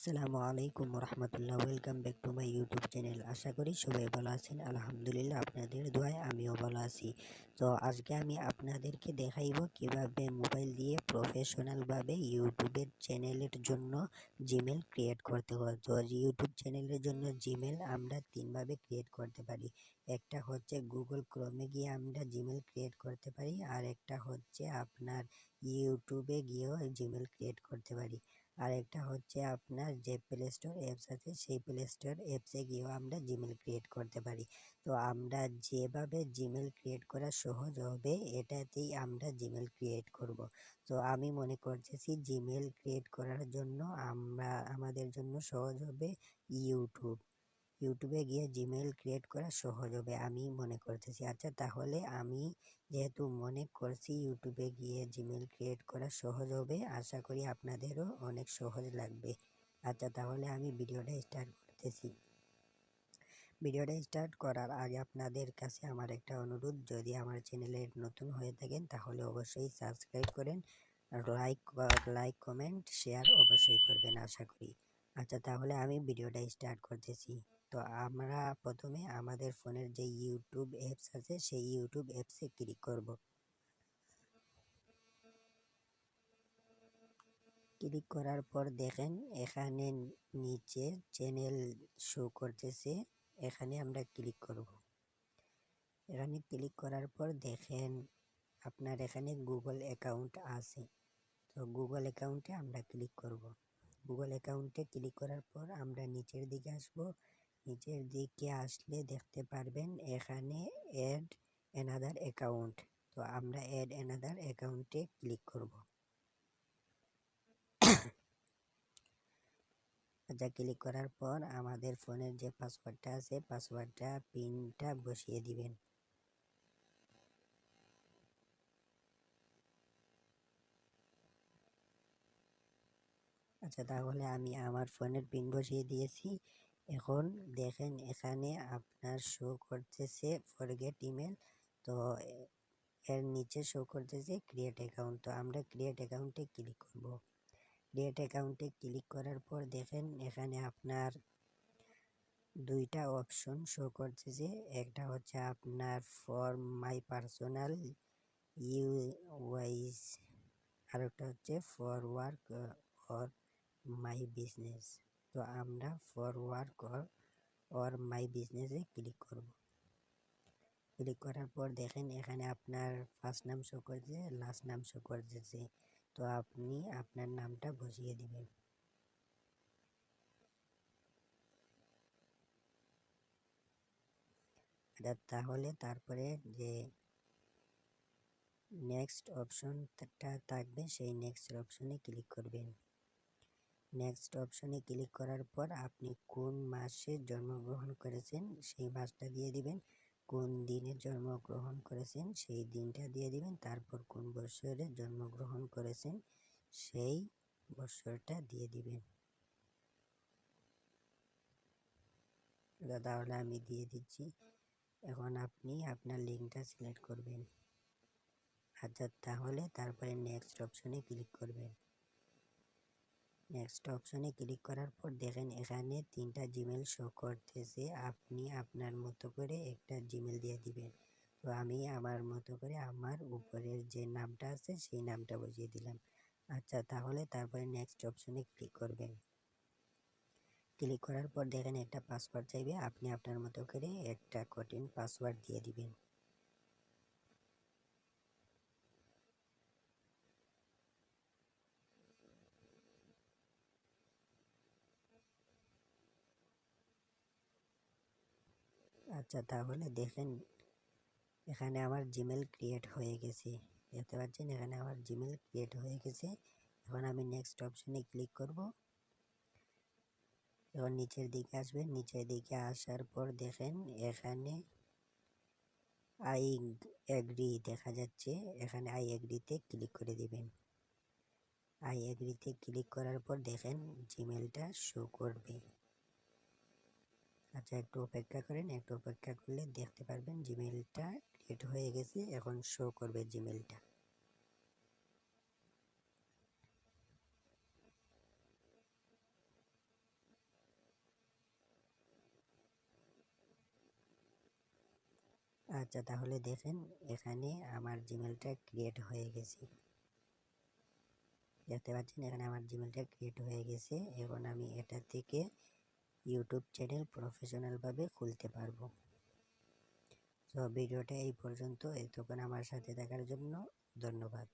আসসালামু আলাইকুম রহমতুল্লাহ। Welcome back to my YouTube channel. আশা করি সবাই ভালো আছেন। আলহামদুলিল্লাহ, আপনাদের দোয়ায় আমিও ভালো আছি। তো আজকে আমি আপনাদেরকে দেখাইব কিভাবে মোবাইল দিয়ে প্রফেশনালভাবে ইউটিউবের চ্যানেলের জন্য জিমেল ক্রিয়েট করতে হয়। তো ইউটিউব চ্যানেলের জন্য জিমেল আমরা তিনভাবে ক্রিয়েট করতে পারি। একটা হচ্ছে গুগল ক্রোমে গিয়ে আমরা জিমেল ক্রিয়েট করতে পারি, আর একটা হচ্ছে আপনার ইউটিউবে গিয়েও জিমেল ক্রিয়েট করতে পারি, আর একটা হচ্ছে আপনার যে প্লে স্টোর অ্যাপস আছে সেই প্লে স্টোর অ্যাপসে গিয়েও আমরা জিমেল ক্রিয়েট করতে পারি। তো আমরা যেভাবে জিমেল ক্রিয়েট করা সহজ হবে এটাতেই আমরা জিমেল ক্রিয়েট করব। তো আমি মনে করতেছি জিমেল ক্রিয়েট করার জন্য আমাদের জন্য সহজ হবে ইউটিউবে গিয়ে জিমেল ক্রিয়েট করা সহজ হবে আমি মনে করতেছি। আচ্ছা, তাহলে আমি যেহেতু মনে করছি ইউটিউবে গিয়ে জিমেল ক্রিয়েট করা সহজ হবে, আশা করি আপনাদেরও অনেক সহজ লাগবে। আচ্ছা, তাহলে আমি ভিডিওটা স্টার্ট করতেছি। ভিডিওটা স্টার্ট করার আগে আপনাদের কাছে আমার একটা অনুরোধ, যদি আমার চ্যানেলে নতুন হয়ে থাকেন তাহলে অবশ্যই সাবস্ক্রাইব করেন, লাইক কমেন্ট শেয়ার অবশ্যই করবেন আশা করি। আচ্ছা, তাহলে আমি ভিডিওটা স্টার্ট করতেছি। তো আমরা প্রথমে আমাদের ফোনের যে ইউটিউব অ্যাপস আছে সেই ইউটিউব অ্যাপসে ক্লিক করব। ক্লিক করার পর দেখেন এখানে নিচে চ্যানেল শো করতেছে, এখানে আমরা ক্লিক করব। এখানে ক্লিক করার পর দেখেন আপনার এখানে গুগল অ্যাকাউন্ট আছে। তো গুগল অ্যাকাউন্টে আমরা ক্লিক করব। গুগল অ্যাকাউন্টে ক্লিক করার পর আমরা নিচের দিকে আসব। নিচের দিকে আসলে দেখতে পারবেন এখানে অ্যাড অ্যানাদার অ্যাকাউন্ট। তো আমরা অ্যাড অ্যানাদার অ্যাকাউন্টে ক্লিক করব। আচ্ছা, ক্লিক করার পর আমাদের ফোনের যে পাসওয়ার্ডটা আছে পাসওয়ার্ডটা পিনটা বসিয়ে দিবেন। আচ্ছা, তাহলে আমি আমার ফোনের পিন বসিয়ে দিয়েছি। এখন দেখেন এখানে আপনার শো করতেছে ফরগেট ইমেল। তো এর নিচে শো করতেছে ক্রিয়েট অ্যাকাউন্ট। তো আমরা ক্রিয়েট অ্যাকাউন্টে ক্লিক করব। ক্রিয়েট অ্যাকাউন্টে ক্লিক করার পর দেখেন এখানে আপনার দুইটা অপশন শো করতেছে। একটা হচ্ছে আপনার ফর মাই পার্সোনাল ইউআইস, আর একটা হচ্ছে for work or my business. তো আমরা ফর ওয়ার্ক অর মাই বিজনেসে ক্লিক করব। ক্লিক করার পর দেখেন এখানে আপনার ফার্স্ট নাম শো করছে, লাস্ট নাম শো করতেছে। তো আপনি আপনার নামটা বসিয়ে দিবেন। তাহলে তারপরে যে নেক্সট অপশনটা থাকবে সেই নেক্সট অপশনে ক্লিক করবেন। নেক্সট অপশনে ক্লিক করার পর আপনি কোন মাসে জন্মগ্রহণ করেছেন সেই মাসটা দিয়ে দিবেন, কোন দিনে জন্মগ্রহণ করেছেন সেই দিনটা দিয়ে দিবেন, তারপর কোন বছরে জন্মগ্রহণ করেছেন সেই বছরটা দিয়ে দিবেন। তাহলে আমি দিয়ে দিচ্ছি। এখন আপনি আপনার লিঙ্কটা সিলেক্ট করবেন। আচ্ছা, তাহলে তারপরে নেক্সট অপশনে ক্লিক করবেন। নেক্সট অপশনে ক্লিক করার পর দেখেন এখানে তিনটা জিমেল শো করতেছে, আপনি আপনার মতো করে একটা জিমেল দিয়ে দিবেন। তো আমি আমার মতো করে আমার উপরের যে নামটা আছে সেই নামটা বসিয়ে দিলাম। আচ্ছা, তাহলে তারপরে নেক্সট অপশনে ক্লিক করবেন। ক্লিক করার পর দেখেন একটা পাসওয়ার্ড চাইবে, আপনি আপনার মতো করে একটা কঠিন পাসওয়ার্ড দিয়ে দিবেন। আচ্ছা, তাহলে দেখেন এখানে আমার জিমেল ক্রিয়েট হয়ে গেছে। দেখতে পাচ্ছেন এখানে আমার জিমেল ক্রিয়েট হয়ে গেছে। এখন আমি নেক্সট অপশনে ক্লিক করব। এখন নিচের দিকে আসবেন, নিচের দিকে আসার পর দেখেন এখানে আই এগ্রি দেখা যাচ্ছে, এখানে আই এগ্রিতে ক্লিক করে দিবেন। আই এগ্রিতে ক্লিক করার পর দেখেন জিমেলটা শো করবে। আচ্ছা, একটু অপেক্ষা করেন, একটু অপেক্ষা করলে দেখতে পারবেন জিমেলটা ক্রিয়েট হয়ে গেছে, এখন শো করবে জিমেলটা। আচ্ছা, তাহলে দেখেন এখানে আমার জিমেলটা ক্রিয়েট হয়ে গেছে। দেখতে পাচ্ছেন এখানে আমার জিমেলটা ক্রিয়েট হয়ে গেছে। এখন আমি এটা থেকে ইউটিউব চ্যানেল প্রফেশনালভাবে খুলতে পারবো। তো ভিডিওটা এই পর্যন্ত। এতক্ষণ আমার সাথে থাকার জন্য ধন্যবাদ।